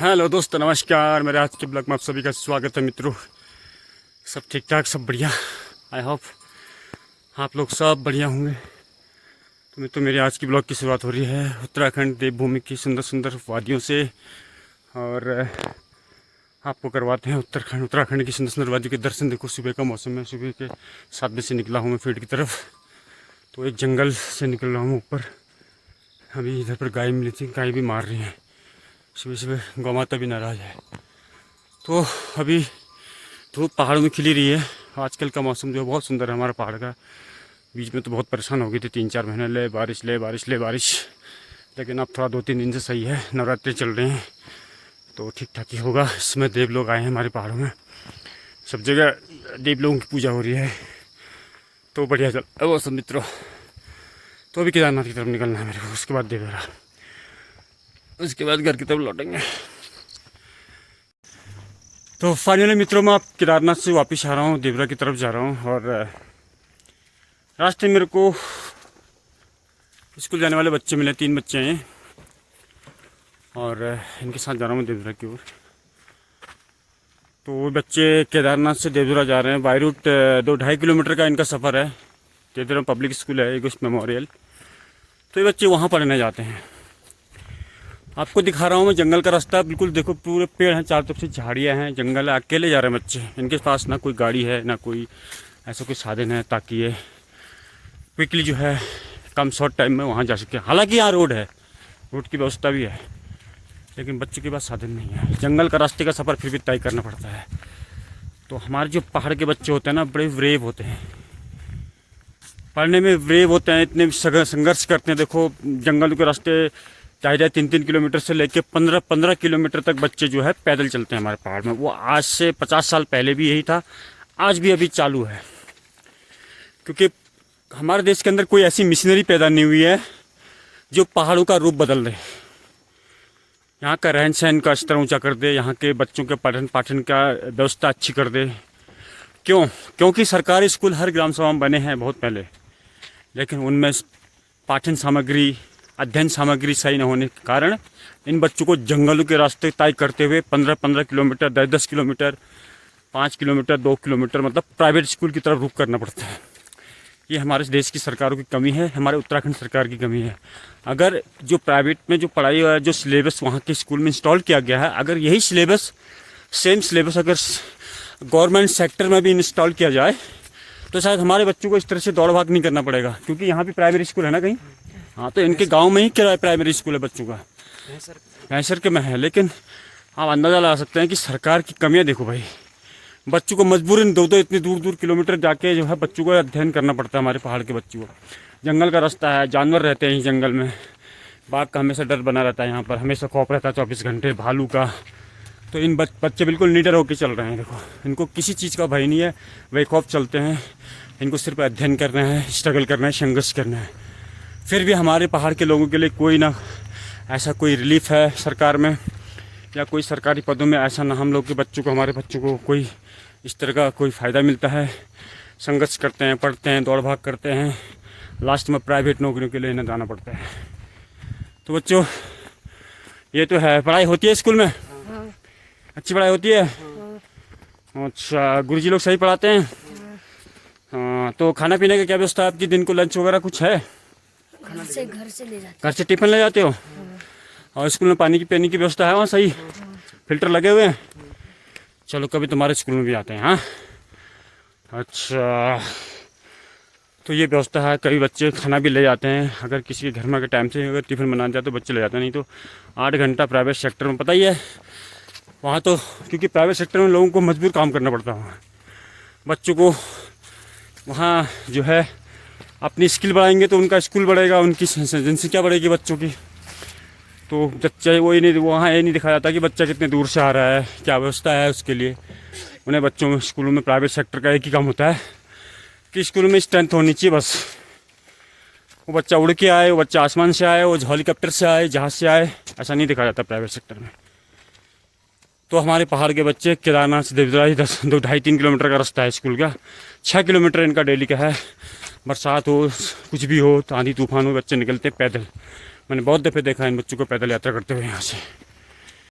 Hello दोस्तों, नमस्कार। मेरे आज के ब्लॉग में आप सभी का स्वागत है मित्रों। सब ठीक ठाक, सब बढ़िया। आई होप आप लोग सब बढ़िया होंगे। तो मित्रों, मेरे आज की ब्लॉग की शुरुआत हो रही है उत्तराखंड देवभूमि की सुंदर सुंदर वादियों से। और आपको करवाते हैं उत्तराखंड की सुंदर सुंदर वादियों के दर्शन। देखो, सुबह का मौसम है। सुबह के 7 बजे से निकला हूँ मैं फील्ड की तरफ। तो एक जंगल से निकल रहा हूँ ऊपर। अभी इधर पर गाय मिली थी, गाय भी मार रही हैं। सुबह सुबह गौ माता भी नाराज़ है। तो अभी धूप पहाड़ों में खिली रही है। आजकल का मौसम जो है बहुत सुंदर है हमारा पहाड़ का। बीच में तो बहुत परेशान हो गई थी, 3-4 महीने ले बारिश ले बारिश ले बारिश। लेकिन अब थोड़ा 2-3 दिन से सही है। नवरात्रि चल रहे हैं तो ठीक ठाक ही होगा। इसमें देव लोग आए हैं हमारे पहाड़ों में। सब जगह देव लोगों की पूजा हो रही है तो बढ़िया चल वो सब मित्रों। तो अभी केदारनाथ की तरफ निकलना है मेरे को, उसके बाद देवरा, उसके बाद घर की तरफ लौटेंगे। तो फाइनली मित्रों, मैं आप केदारनाथ से वापस आ रहा हूँ, देवरा की तरफ जा रहा हूँ। और रास्ते में मेरे को स्कूल जाने वाले बच्चे मिले, 3 बच्चे हैं। और इनके साथ जा रहा हूँ देवरा की ओर। तो वो बच्चे केदारनाथ से देवरा जा रहे हैं बाई रूट। 2-2.5 किलोमीटर का इनका सफ़र है। देवरा पब्लिक स्कूल है, एगस्ट मेमोरियल। तो ये बच्चे वहाँ पढ़ने जाते हैं। आपको दिखा रहा हूँ मैं जंगल का रास्ता। बिल्कुल देखो, पूरे पेड़ हैं, चारों तरफ से झाड़ियाँ हैं, जंगल है। अकेले जा रहे हैं बच्चे। इनके पास ना कोई गाड़ी है, ना कोई ऐसा कोई साधन है ताकि ये क्विकली जो है कम शॉर्ट टाइम में वहाँ जा सके। हालांकि यहाँ रोड है, रोड की व्यवस्था भी है, लेकिन बच्चों के पास साधन नहीं है। जंगल का रास्ते का सफ़र फिर भी तय करना पड़ता है। तो हमारे जो पहाड़ के बच्चे होते हैं ना, बड़े ब्रेव होते हैं, पढ़ने में ब्रेव होते हैं, इतने संघर्ष करते हैं। देखो, जंगल के रास्ते 2.5-3 किलोमीटर से लेके 15 किलोमीटर तक बच्चे जो है पैदल चलते हैं हमारे पहाड़ में। वो आज से 50 साल पहले भी यही था, आज भी अभी चालू है। क्योंकि हमारे देश के अंदर कोई ऐसी मिशनरी पैदा नहीं हुई है जो पहाड़ों का रूप बदल दे, यहाँ का रहन सहन का स्तर ऊंचा कर दे, यहाँ के बच्चों के पठन पाठन का व्यवस्था अच्छी कर दे। क्योंकि सरकारी स्कूल हर ग्राम सभा में बने हैं बहुत पहले, लेकिन उनमें पाठन सामग्री, अध्ययन सामग्री सही न होने के कारण इन बच्चों को जंगलों के रास्ते तय करते हुए 15-15 किलोमीटर, 10-10 किलोमीटर, 5 किलोमीटर, 2 किलोमीटर मतलब प्राइवेट स्कूल की तरफ रुख करना पड़ता है। ये हमारे देश की सरकारों की कमी है, हमारे उत्तराखंड सरकार की कमी है। अगर जो प्राइवेट में जो पढ़ाई है, जो सिलेबस वहाँ के स्कूल में इंस्टॉल किया गया है, अगर यही सिलेबस, सेम सिलेबस अगर गवर्नमेंट सेक्टर में भी इंस्टॉल किया जाए तो शायद हमारे बच्चों को इस तरह से दौड़ भाग नहीं करना पड़ेगा। क्योंकि यहाँ भी प्राइमरी स्कूल है ना कहीं। हाँ, तो इनके गांव में ही क्या प्राइमरी स्कूल है बच्चों का, भैंसर के में है। लेकिन आप अंदाज़ा लगा सकते हैं कि सरकार की कमियां देखो भाई। बच्चों को मजबूरन दो इतनी दूर दूर किलोमीटर जाके जो है बच्चों को अध्ययन करना पड़ता है। हमारे पहाड़ के बच्चों को जंगल का रास्ता है, जानवर रहते हैं जंगल में, बाघ का हमेशा डर बना रहता है, यहाँ पर हमेशा खौफ रहता है 24 घंटे, भालू का। तो इन बच्चे बिल्कुल निडर होकर चल रहे हैं। देखो, इनको किसी चीज़ का भय नहीं है, वे खौफ चलते हैं। इनको सिर्फ अध्ययन करना है, स्ट्रगल करना है, संघर्ष करना है। फिर भी हमारे पहाड़ के लोगों के लिए कोई ना ऐसा कोई रिलीफ है सरकार में, या कोई सरकारी पदों में ऐसा ना हम लोग के बच्चों को, हमारे बच्चों को कोई इस तरह का कोई फ़ायदा मिलता है। संघर्ष करते हैं, पढ़ते हैं, दौड़ भाग करते हैं, लास्ट में प्राइवेट नौकरियों के लिए इन्हें जाना पड़ता है। तो बच्चों, ये तो है। पढ़ाई होती है स्कूल में? अच्छी पढ़ाई होती है। अच्छा, गुरुजी लोग सही पढ़ाते हैं? हाँ। तो खाना पीने का क्या व्यवस्था है आपकी? दिन को लंच वगैरह कुछ है? घर से ले जाते। घर से टिफिन ले जाते हो? और स्कूल में पानी की पीने की व्यवस्था है वहाँ सही? फिल्टर लगे हुए हैं? चलो, कभी तुम्हारे स्कूल में भी आते हैं। हाँ, अच्छा। तो ये व्यवस्था है। कई बच्चे खाना भी ले जाते हैं। अगर किसी के घर में अगर टाइम से अगर टिफिन बनाना चाहे तो बच्चे ले जाते हैं, नहीं तो 8 घंटा प्राइवेट सेक्टर में, पता ही है वहाँ तो। क्योंकि प्राइवेट सेक्टर में लोगों को मजबूर काम करना पड़ता है वहाँ। बच्चों को वहाँ जो है अपनी स्किल बढ़ाएंगे तो उनका स्कूल बढ़ेगा, उनकी जनसंख्या बढ़ेगी बच्चों की। तो बच्चे वो ही नहीं, वहाँ ये नहीं दिखाया जाता कि बच्चा कितने दूर से आ रहा है, क्या व्यवस्था है उसके लिए। उन्हें बच्चों में स्कूलों में प्राइवेट सेक्टर का एक ही काम होता है कि स्कूल में स्ट्रेंथ होनी चाहिए बस। वो बच्चा उड़ के आए, वो बच्चा आसमान से आए, वो हेलीकॉप्टर से आए, जहाज से आए, ऐसा नहीं दिखाया जाता प्राइवेट सेक्टर में। तो हमारे पहाड़ के बच्चे केदारनाथ से देवरा ही 2-2.5-3 किलोमीटर का रास्ता है स्कूल का। 6 किलोमीटर इनका डेली का है। बरसात हो, कुछ भी हो, तो आंधी तूफान हो, बच्चे निकलते पैदल। मैंने बहुत दफ़े देखा इन बच्चों को पैदल यात्रा करते हुए यहाँ से।